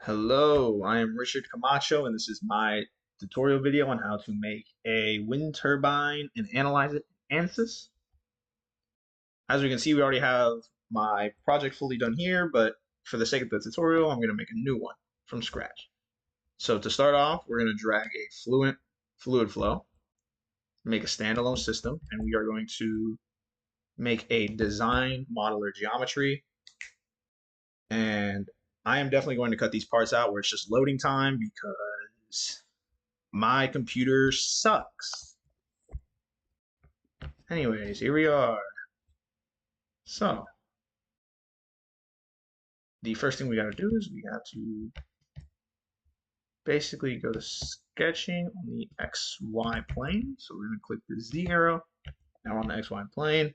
Hello, I am Richard Camacho, and this is my tutorial video on how to make a wind turbine and analyze it in ansys. As we can see, we already have my project fully done here, but for the sake of the tutorial, I'm going to make a new one from scratch. So to start off, we're going to drag a fluid flow, make a standalone system, and we are going to make a design modeler geometry. And I am definitely going to cut these parts out where it's just loading time because my computer sucks. Anyways, here we are. So, the first thing we got to do is we got to basically go to sketching on the XY plane. So we're going to click the Z arrow. Now we're on the XY plane.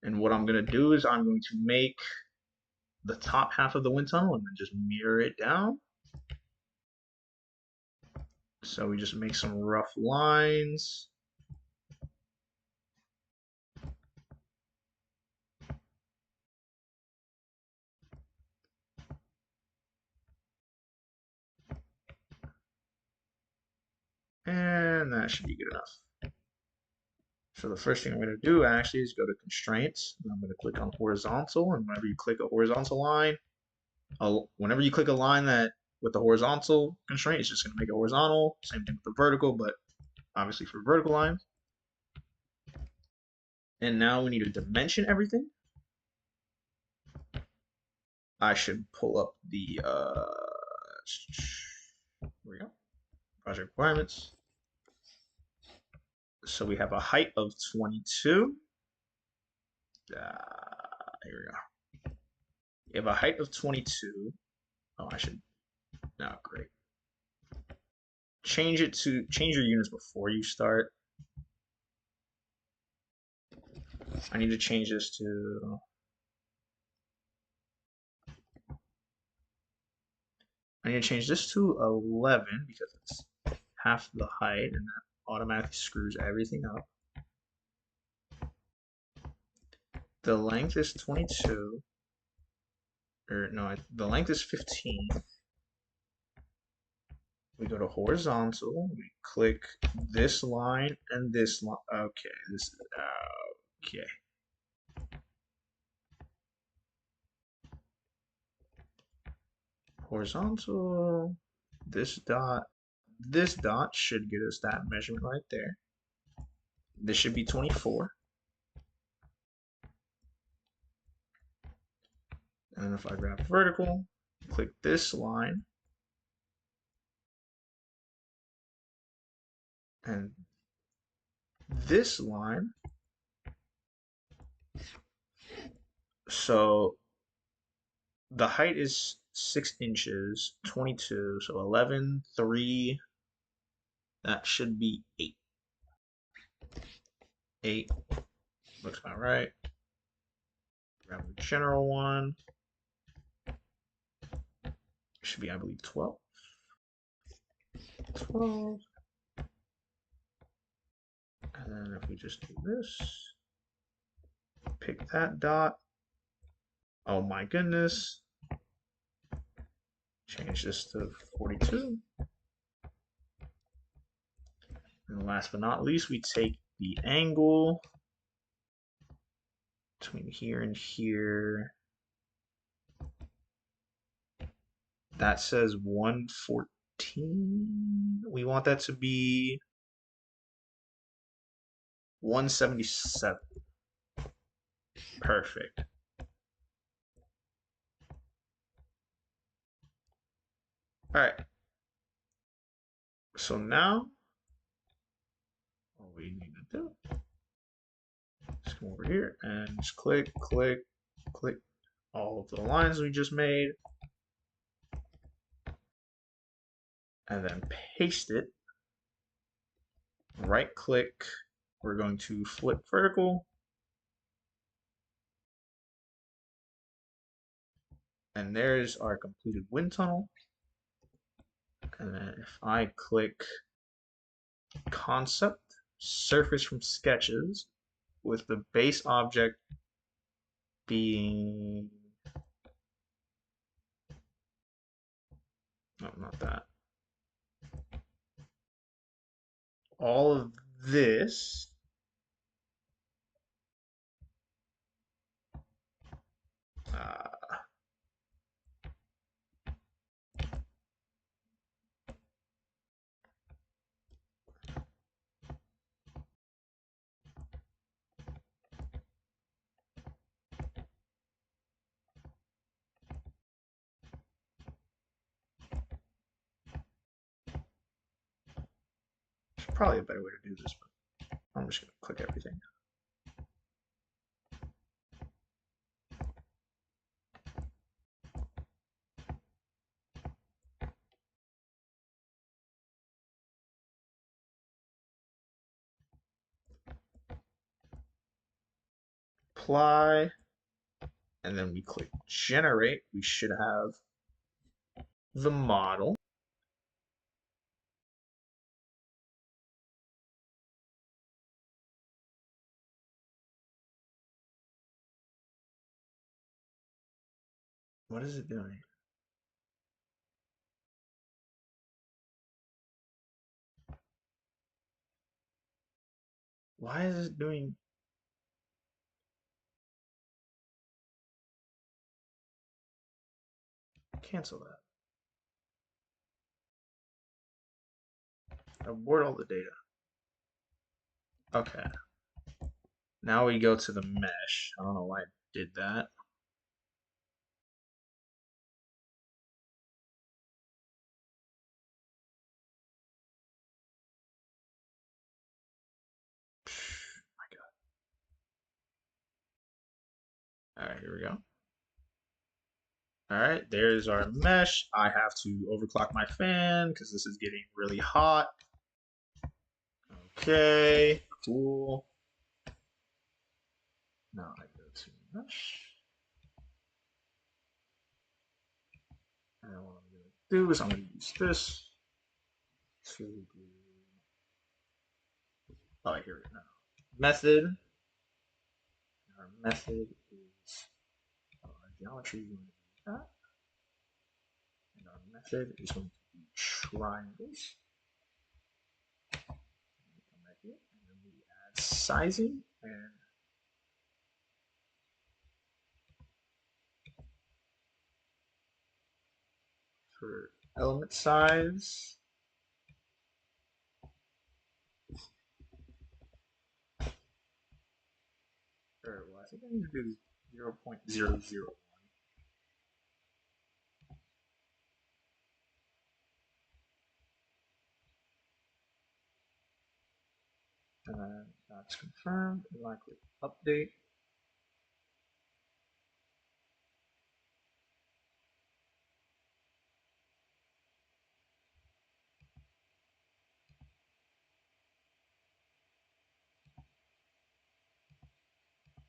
And what I'm going to do is I'm going to make the top half of the wind tunnel and then just mirror it down. So we just make some rough lines. And that should be good enough. So the first thing I'm going to do actually is go to constraints. And I'm going to click on horizontal. And whenever you click a horizontal line, whenever you click a line that with the horizontal constraint, it's just going to make it horizontal. Same thing with the vertical, but obviously for vertical lines. And now we need to dimension everything. I should pull up the here we go. Project requirements. So we have a height of 22. Here we go. We have a height of 22. Oh, I should. No, great. Change your units before you start. I need to change this to. I need to change this to 11 because it's half the height, and that automatically screws everything up. The length is 22. Or no, the length is 15. We go to horizontal. We click this line and this line. Okay, this is okay. Horizontal. This dot should get us that measurement right there. This should be 24. And then if I grab vertical, click this line, and this line. So the height is 6 inches, 22, so 11, 3, that should be 8. 8, looks about right. Grab the general one. Should be, I believe, 12. 12. And then if we just do this, pick that dot. Oh my goodness. Change this to 42. And last but not least, we take the angle between here and here. That says 114. We want that to be 177. Perfect. All right. So now, what we need to do is come over here and just click, click, click all of the lines we just made. And then paste it. Right click. We're going to flip vertical. And there's our completed wind tunnel. And then if I click concept, surface from sketches, with the base object being Nope, not that. All of this. Probably a better way to do this, but I'm just going to click everything. Apply, and then we click generate. We should have the model. What is it doing? Why is it doing? Cancel that. Abort all the data. Okay. Now we go to the mesh. I don't know why it did that. My God. All right, here we go. All right, there's our mesh. I have to overclock my fan because this is getting really hot. Okay, cool. Now I go to mesh. And what I'm going to do is I'm going to use this to do. Oh, here we go. Method. Our method is our geometry is going to be that. And our method is going to be triangles. Come back here, and then we add sizing and for element size. Or, well, I think I need to do 0.001. And that's confirmed. And I click update.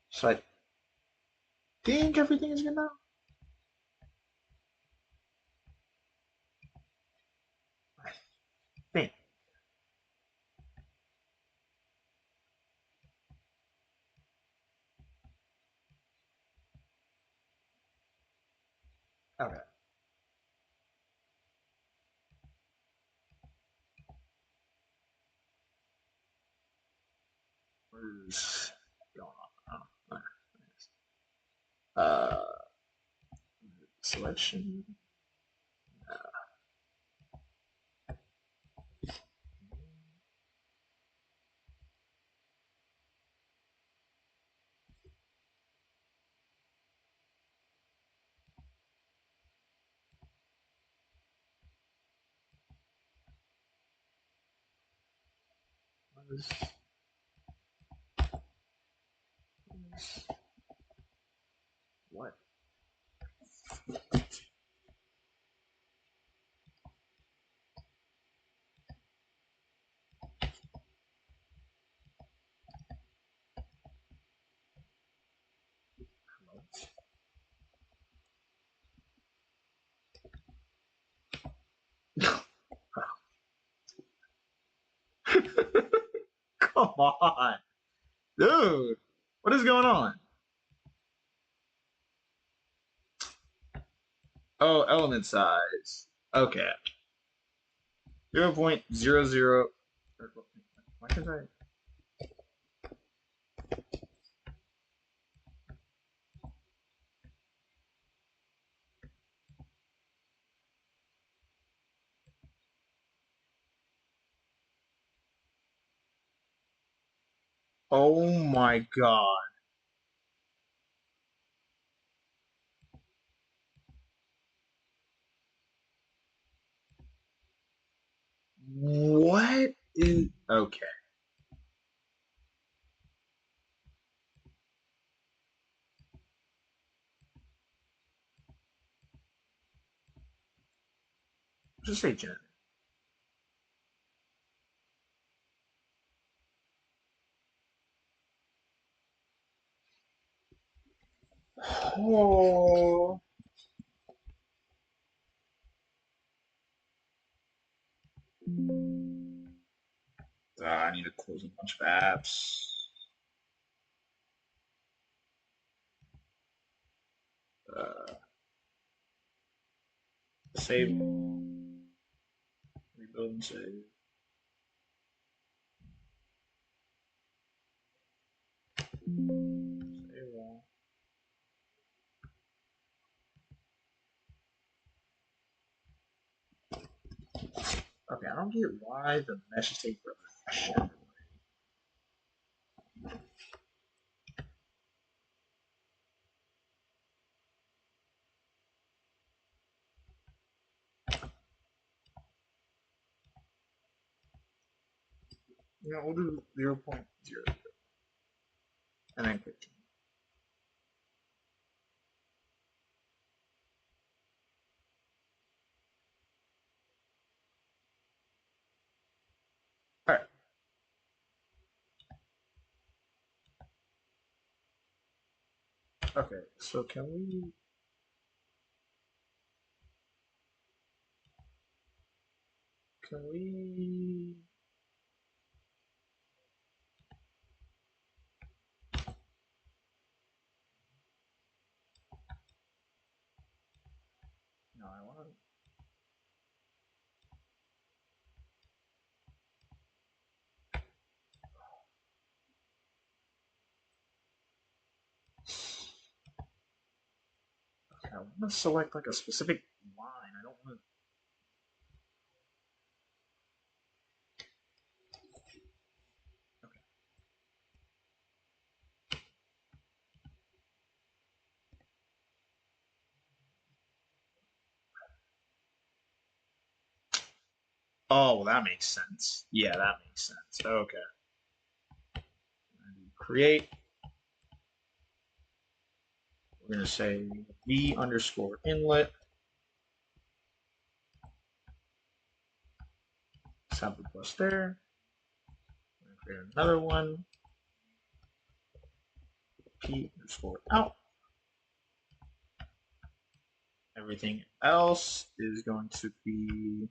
So I think everything is good now. I think. Okay. What is going on? Selection. What? Come on, dude. What is going on? Oh, element size. Okay. 0.00. Why can't I? Oh my god. What is okay? Just say Jen. Oh. I need to close a bunch of apps. Save, rebuild, and save. Save all. Okay, I don't get why the mesh is taking forever. You know, we'll do 0.0 and then click. All right. Okay, so can we? Can we? No, I want to. Okay, I want to select like a specific line. I don't want to. Oh, well, that makes sense. Yeah, that makes sense. Okay. Create. We're going to say v underscore inlet. Let's have the plus there. We're going to create another one. P underscore out. Everything else is going to be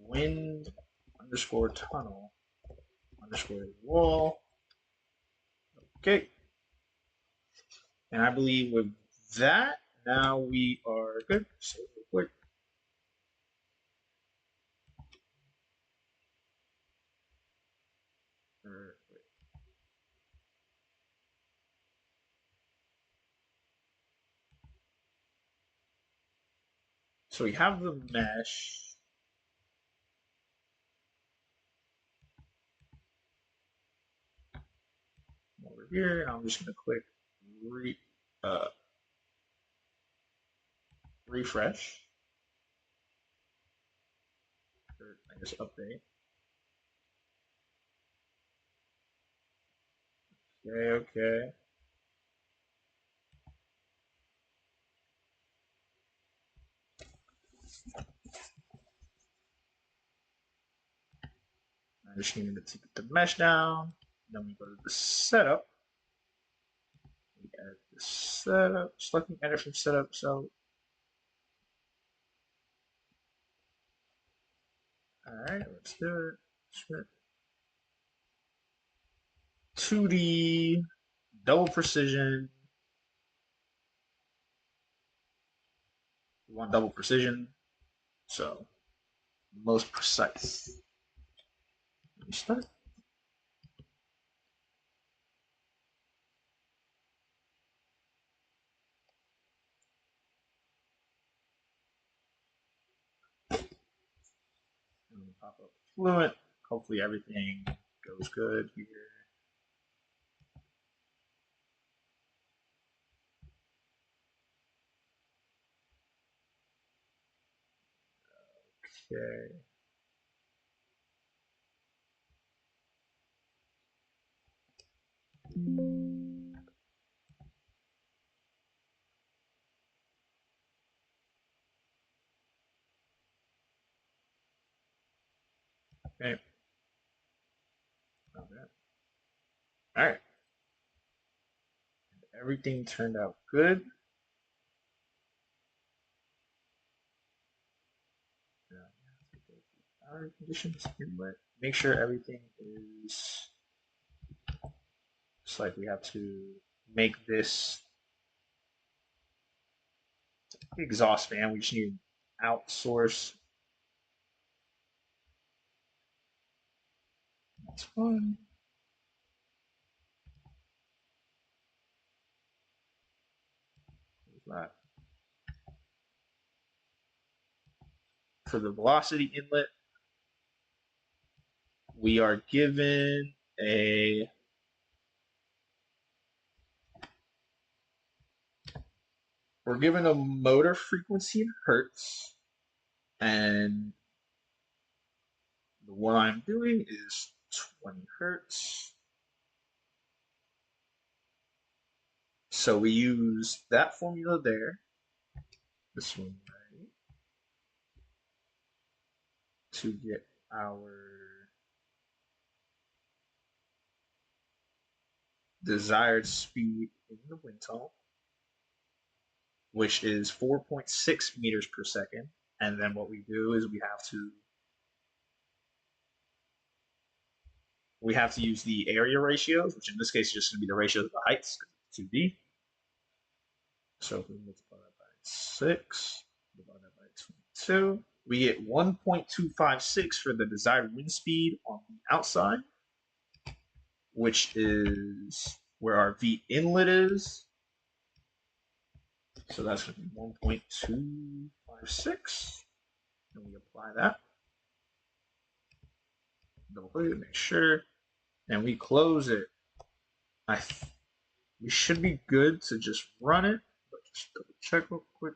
wind underscore tunnel underscore wall. Okay. And I believe with that, now we are good. Save real quick. So we have the mesh. Over here, and I'm just going to click uh, refresh. Or I guess update. Okay. I just needed to get the mesh down. Then we go to the setup. We add the setup, selecting edit from setup. So, all right, let's do it. 2D, double precision. We want double precision. So most precise. Let me start. And pop up fluent. Hopefully everything goes good here. Okay. Okay. Not bad. All right. Everything turned out good. Our conditions inlet. Make sure everything is just like we have to make this exhaust fan. We just need an outsource. That's fine. That. For the velocity inlet, we are given a motor frequency in hertz, and the one I'm doing is 20 hertz. So we use that formula there, this one right, to get our desired speed in the wind tunnel, which is 4.6 meters per second. And then what we do is we have to use the area ratios, which in this case is just going to be the ratio of the heights, 2D. So if we multiply that by 6, divide that by 22, we get 1.256 for the desired wind speed on the outside, which is where our V inlet is. So that's going to be 1.256. And we apply that. Double click it, make sure. And we close it. We should be good to just run it, but just double check real quick.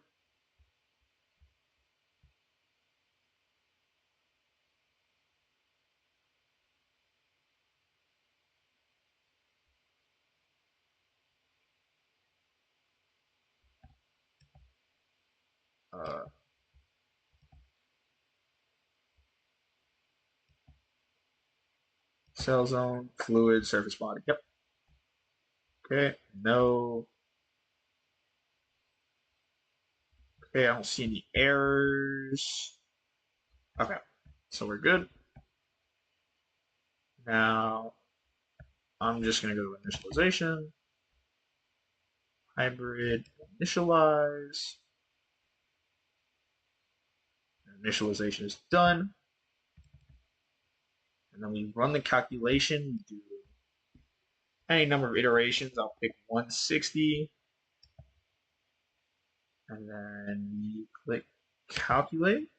Cell zone, fluid, surface body. Yep. Okay, no. Okay, I don't see any errors. Okay, so we're good. Now, I'm just going to go to initialization, hybrid, initialize. Initialization is done. And then we run the calculation, do any number of iterations. I'll pick 160. And then we click calculate.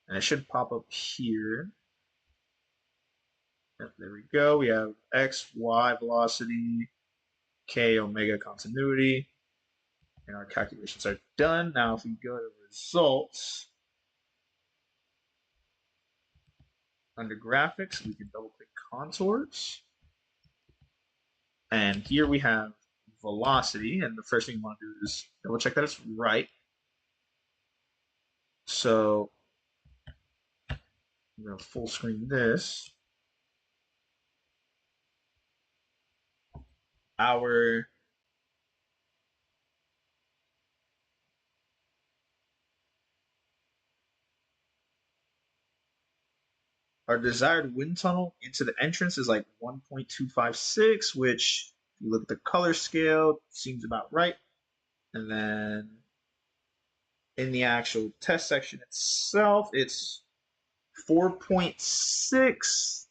And it should pop up here. Yep, there we go. We have x, y velocity, k, omega continuity. And our calculations are done. Now if we go to results, under graphics, we can double click contours. And here we have velocity. And the first thing we want to do is double check that it's right. So I'm going to full screen this. Our desired wind tunnel into the entrance is like 1.256, which if you look at the color scale, seems about right. And then in the actual test section itself, it's 4.6.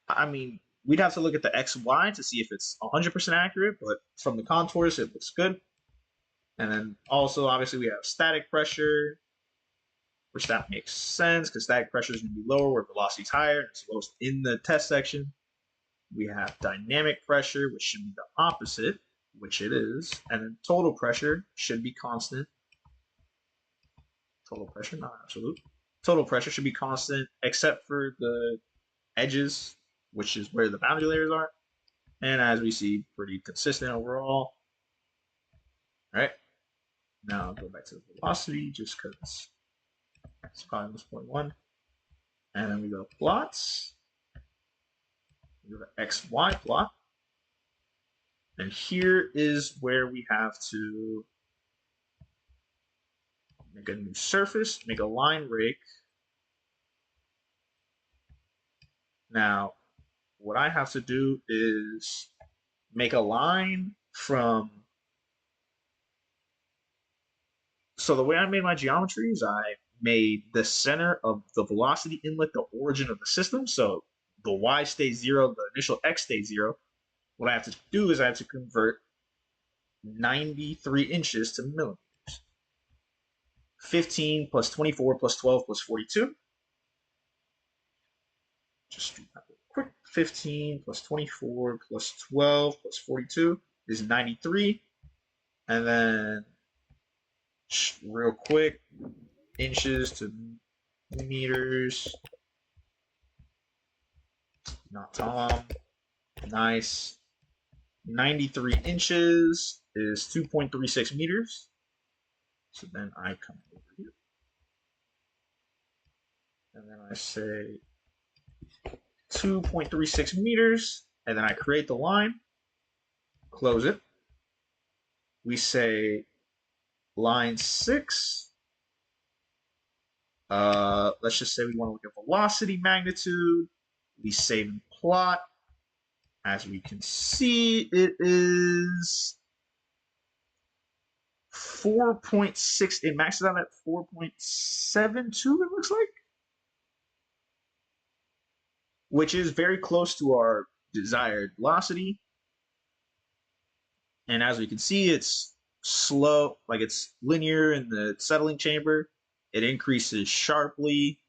I mean, we'd have to look at the XY to see if it's 100% accurate, but from the contours, it looks good. And then also, obviously, we have static pressure, which that makes sense because static pressure is going to be lower where velocity is higher. It's lowest in the test section. We have dynamic pressure, which should be the opposite, which it is. And then total pressure should be constant. Total pressure, not absolute. Total pressure should be constant except for the edges, which is where the boundary layers are. And as we see, pretty consistent overall. All right. Now I'll go back to the velocity just because it's probably 0.1. And then we go plots. We go to XY plot. And here is where we have to make a new surface, make a line rake. Now, what I have to do is make a line from. So the way I made my geometry is I made the center of the velocity inlet the origin of the system. So the y stays 0, the initial x stays 0. What I have to do is I have to convert 93 inches to millimeters. 15 plus 24 plus 12 plus 42. Just do that real quick. 15 plus 24 plus 12 plus 42 is 93. And then real quick, inches to meters. Not Tom. Nice. 93 inches is 2.36 meters. So then I come over here. And then I say 2.36 meters. And then I create the line. Close it. We say line 6. Let's just say we want to look at velocity magnitude. We save and plot. As we can see, it is 4.6. It maxes out at 4.72, it looks like. Which is very close to our desired velocity. And as we can see, it's slow, like it's linear in the settling chamber. It increases sharply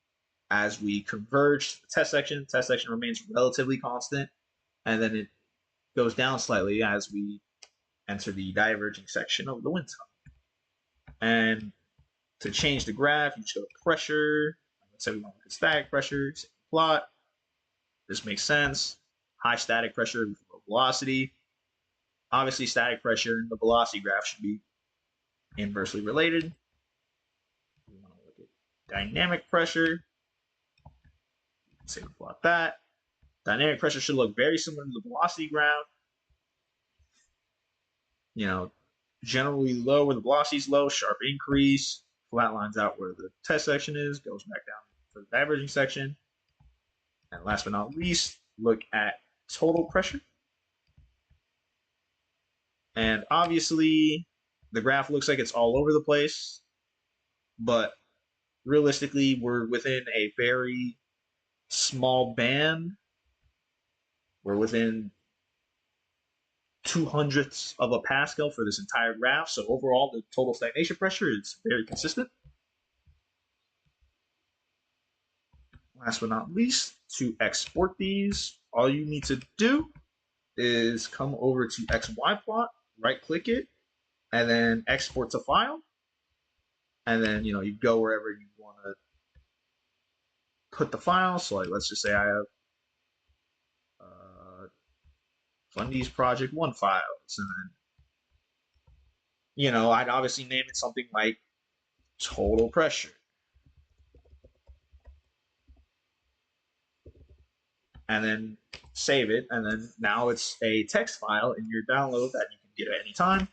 as we converge to the test section. Test section remains relatively constant. And then it goes down slightly as we enter the diverging section of the wind tunnel. And to change the graph, you just go to pressure. Let's say we want to look at static pressure, plot. This makes sense. High static pressure, low velocity. Obviously, static pressure and the velocity graph should be inversely related. We want to look at dynamic pressure. Say we plot that. Dynamic pressure should look very similar to the velocity graph. You know, generally low where the velocity is low, sharp increase, flat lines out where the test section is, goes back down for the diverging section. And last but not least, look at total pressure. And obviously, the graph looks like it's all over the place, but realistically, we're within a very small band. We're within 0.02 of a pascal for this entire graph. So overall, the total stagnation pressure is very consistent. Last but not least, to export these, all you need to do is come over to XY plot, right click it, and then export to file. And then, you go wherever you want to put the file. So like, let's just say I have Fundys project 1 files. And then, I'd obviously name it something like total pressure. And then save it. And then now it's a text file in your download that you can get at any time.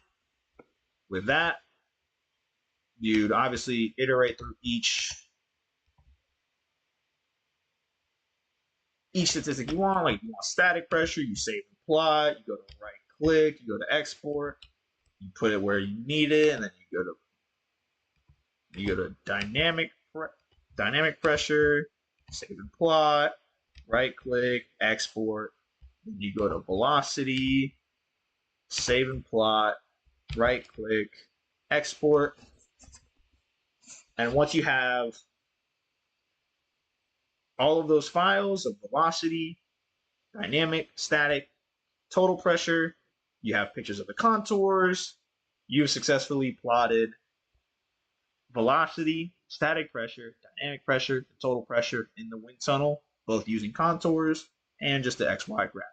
With that, you'd obviously iterate through each statistic you want. Like, you want static pressure, you save and plot, you go to right click, you go to export, you put it where you need it, and then you go to dynamic pressure, save and plot, right click, export, then you go to velocity, save and plot, right click, export. And once you have all of those files of velocity, dynamic, static, total pressure, you have pictures of the contours, you've successfully plotted velocity, static pressure, dynamic pressure, total pressure in the wind tunnel, both using contours and just the XY graph.